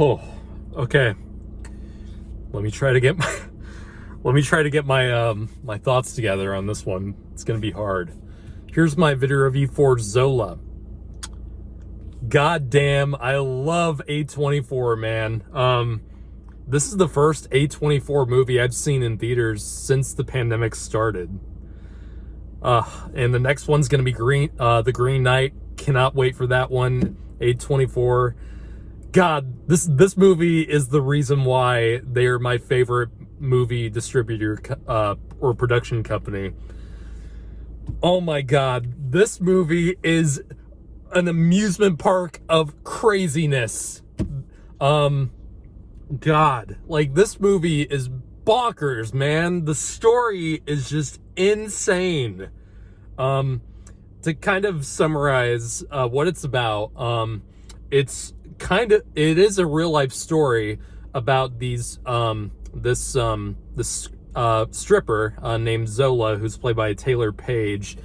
Oh, okay. Let me try to get my my thoughts together on this one. It's gonna be hard. Here's my video review for ZOLA. God damn, I love A24, man. This is the first A24 movie I've seen in theaters since the pandemic started. And the next one's gonna be The Green Knight. Cannot wait for that one. A24. God, this movie is the reason why they're my favorite movie distributor or production company. Oh my God, this movie is an amusement park of craziness. God, like, this movie is bonkers, man. The story is just insane. To kind of summarize what it's about, it is a real life story about this stripper named ZOLA, who's played by Taylour Paige,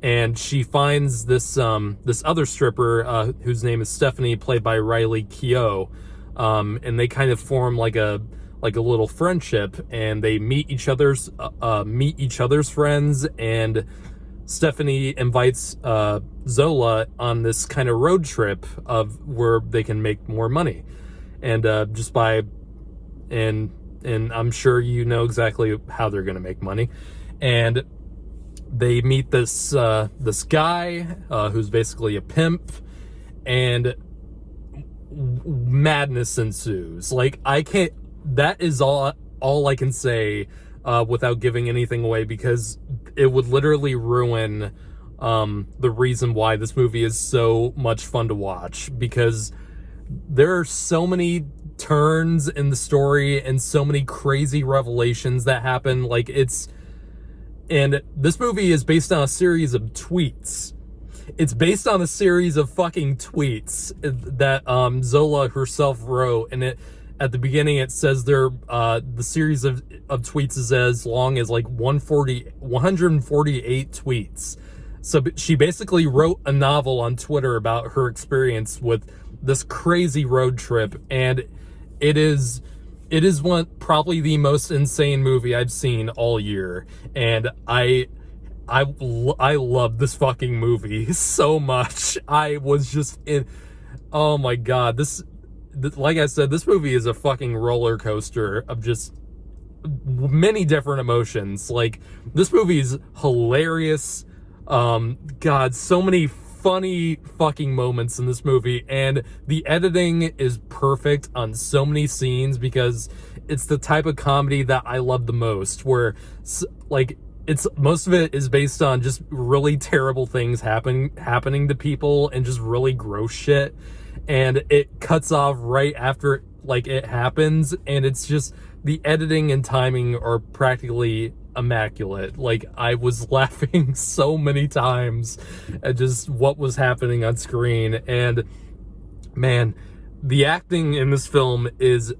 and she finds this other stripper whose name is Stephanie, played by Keough, and they kind of form like a little friendship, and they meet each other's friends, and Stephanie invites ZOLA on this kind of road trip of where they can make more money, and and I'm sure you know exactly how they're going to make money. And they meet this guy who's basically a pimp, and madness ensues. Like, that is all I can say without giving anything away, because it would literally ruin the reason why this movie is so much fun to watch, because there are so many turns in the story and so many crazy revelations that happen. And this movie is based on a series of tweets. It's based on a series of fucking tweets that ZOLA herself wrote, and at the beginning it says the series of tweets is as long as like 148 tweets. So she basically wrote a novel on Twitter about her experience with this crazy road trip, and it is probably the most insane movie I've seen all year, and I love this fucking movie so much. I was just in, oh my God, like I said, this movie is a fucking roller coaster of just many different emotions. Like, this movie is hilarious. God, so many funny fucking moments in this movie, and the editing is perfect on so many scenes, because it's the type of comedy that I love the most, where most of it is based on just really terrible things happening to people, and just really gross shit, and it cuts off right after it happens, and it's just, the editing and timing are practically immaculate. Like, I was laughing so many times at just what was happening on screen. And man, the acting in this film is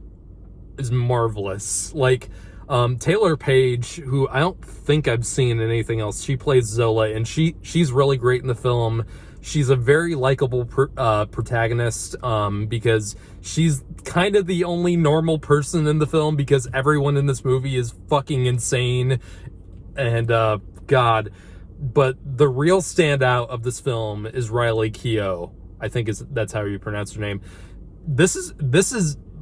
marvelous. Like, Taylour Paige, who I don't think I've seen in anything else, she plays ZOLA, and she's really great in the film. She's a very likable protagonist, because she's kind of the only normal person in the film, because everyone in this movie is fucking insane. And God, but the real standout of this film is Keough. I think that's how you pronounce her name. This is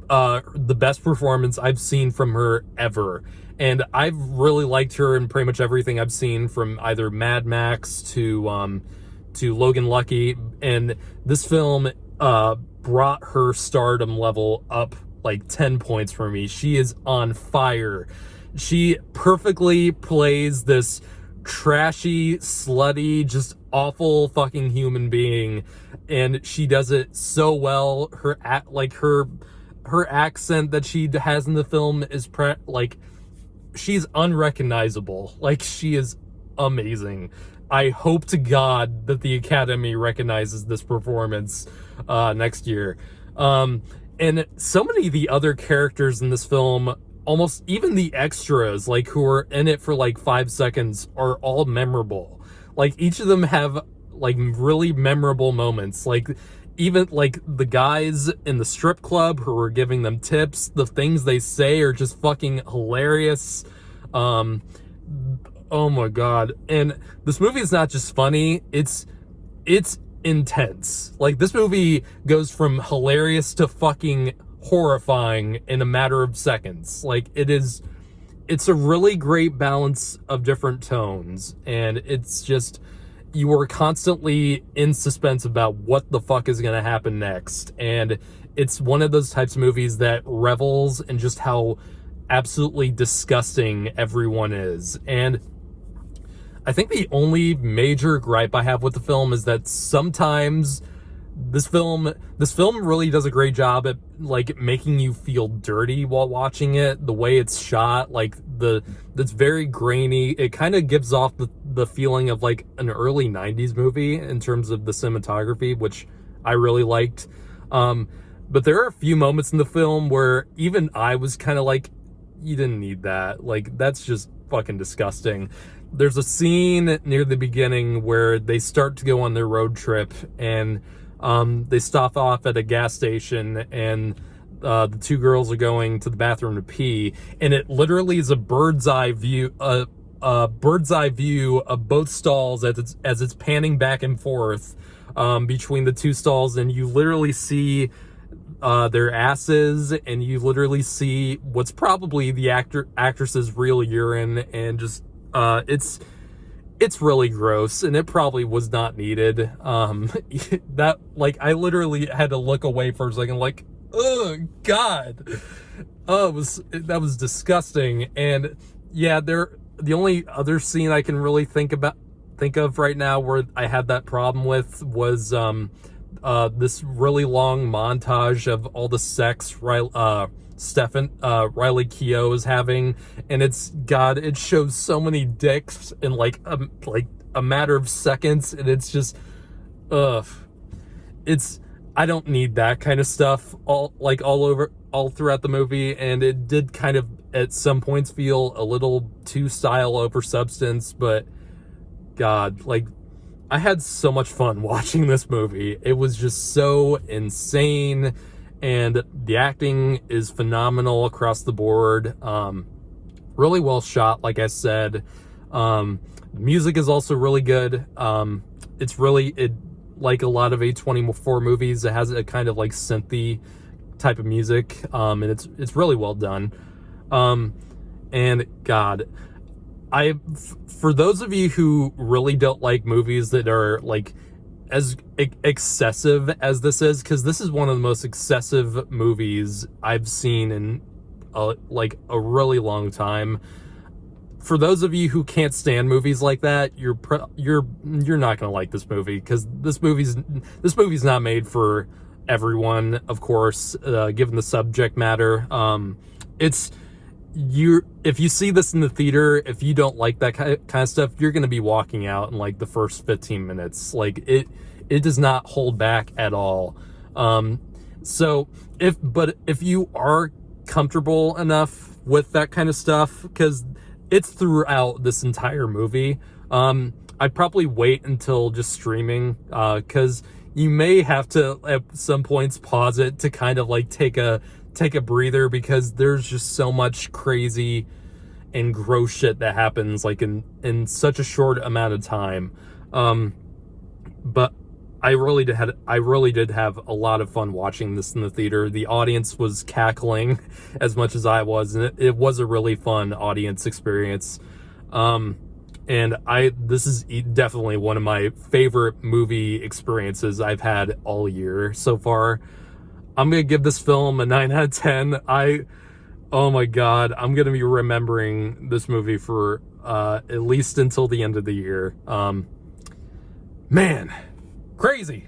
the best performance I've seen from her ever, and I've really liked her in pretty much everything I've seen, from either Mad Max to Logan Lucky, and this film brought her stardom level up like 10 points for me. She is on fire. She perfectly plays this trashy, slutty, just awful fucking human being, and she does it so well. Her accent that she has in the film is she's unrecognizable. Like, she is amazing. I hope to God that the Academy recognizes this performance next year. And so many of the other characters in this film, almost even the extras, who are in it for 5 seconds, are all memorable. Each of them have really memorable moments. even like the guys in the strip club who are giving them tips, the things they say are just fucking hilarious. Oh my god. And this movie is not just funny, it's intense. Like, this movie goes from hilarious to fucking horrifying in a matter of seconds. Like, it's a really great balance of different tones, and it's just, you are constantly in suspense about what the fuck is gonna happen next. And it's one of those types of movies that revels in just how absolutely disgusting everyone is. And I think the only major gripe I have with the film is that sometimes this film really does a great job at like making you feel dirty while watching it. The way it's shot, like that's very grainy. It kind of gives off the feeling of like an early 90s movie in terms of the cinematography, which I really liked. But there are a few moments in the film where even I was kind of like, you didn't need that. Like, that's just fucking disgusting. There's a scene near the beginning where they start to go on their road trip, and they stop off at a gas station, and the two girls are going to the bathroom to pee, and it literally is a bird's eye view of both stalls as it's panning back and forth between the two stalls, and you literally see their asses, and you literally see what's probably the actress's real urine, and just it's really gross, and it probably was not needed. That, like, I literally had to look away for a second, like, oh god, that was disgusting. And yeah, the only other scene I can really think of right now where I had that problem with was this really long montage of all the sex Riley Keough is having, and it shows so many dicks in like a matter of seconds, and it's just I don't need that kind of stuff all throughout the movie. And it did kind of at some points feel a little too style over substance, but god, like, I had so much fun watching this movie. It was just so insane, and the acting is phenomenal across the board. Really well shot, like I said. Music is also really good. It like a lot of A24 movies, it has a kind of like synthy type of music, and it's really well done. And god, for those of you who really don't like movies that are like as excessive as this is, because this is one of the most excessive movies I've seen in like a really long time. For those of you who can't stand movies like that, you're not gonna like this movie, because this movie's not made for everyone, of course, given the subject matter. If you see this in the theater, if you don't like that kind of stuff, you're going to be walking out in like the first 15 minutes. Like, it does not hold back at all. So if you are comfortable enough with that kind of stuff, because it's throughout this entire movie, I'd probably wait until just streaming, because you may have to at some points pause it to kind of like take a breather, because there's just so much crazy and gross shit that happens like in such a short amount of time. But I really did have a lot of fun watching this in the theater. The audience was cackling as much as I was, and it was a really fun audience experience. And this is definitely one of my favorite movie experiences I've had all year so far. I'm going to give this film a 9 out of 10. Oh my god, I'm going to be remembering this movie for at least until the end of the year. Man, crazy.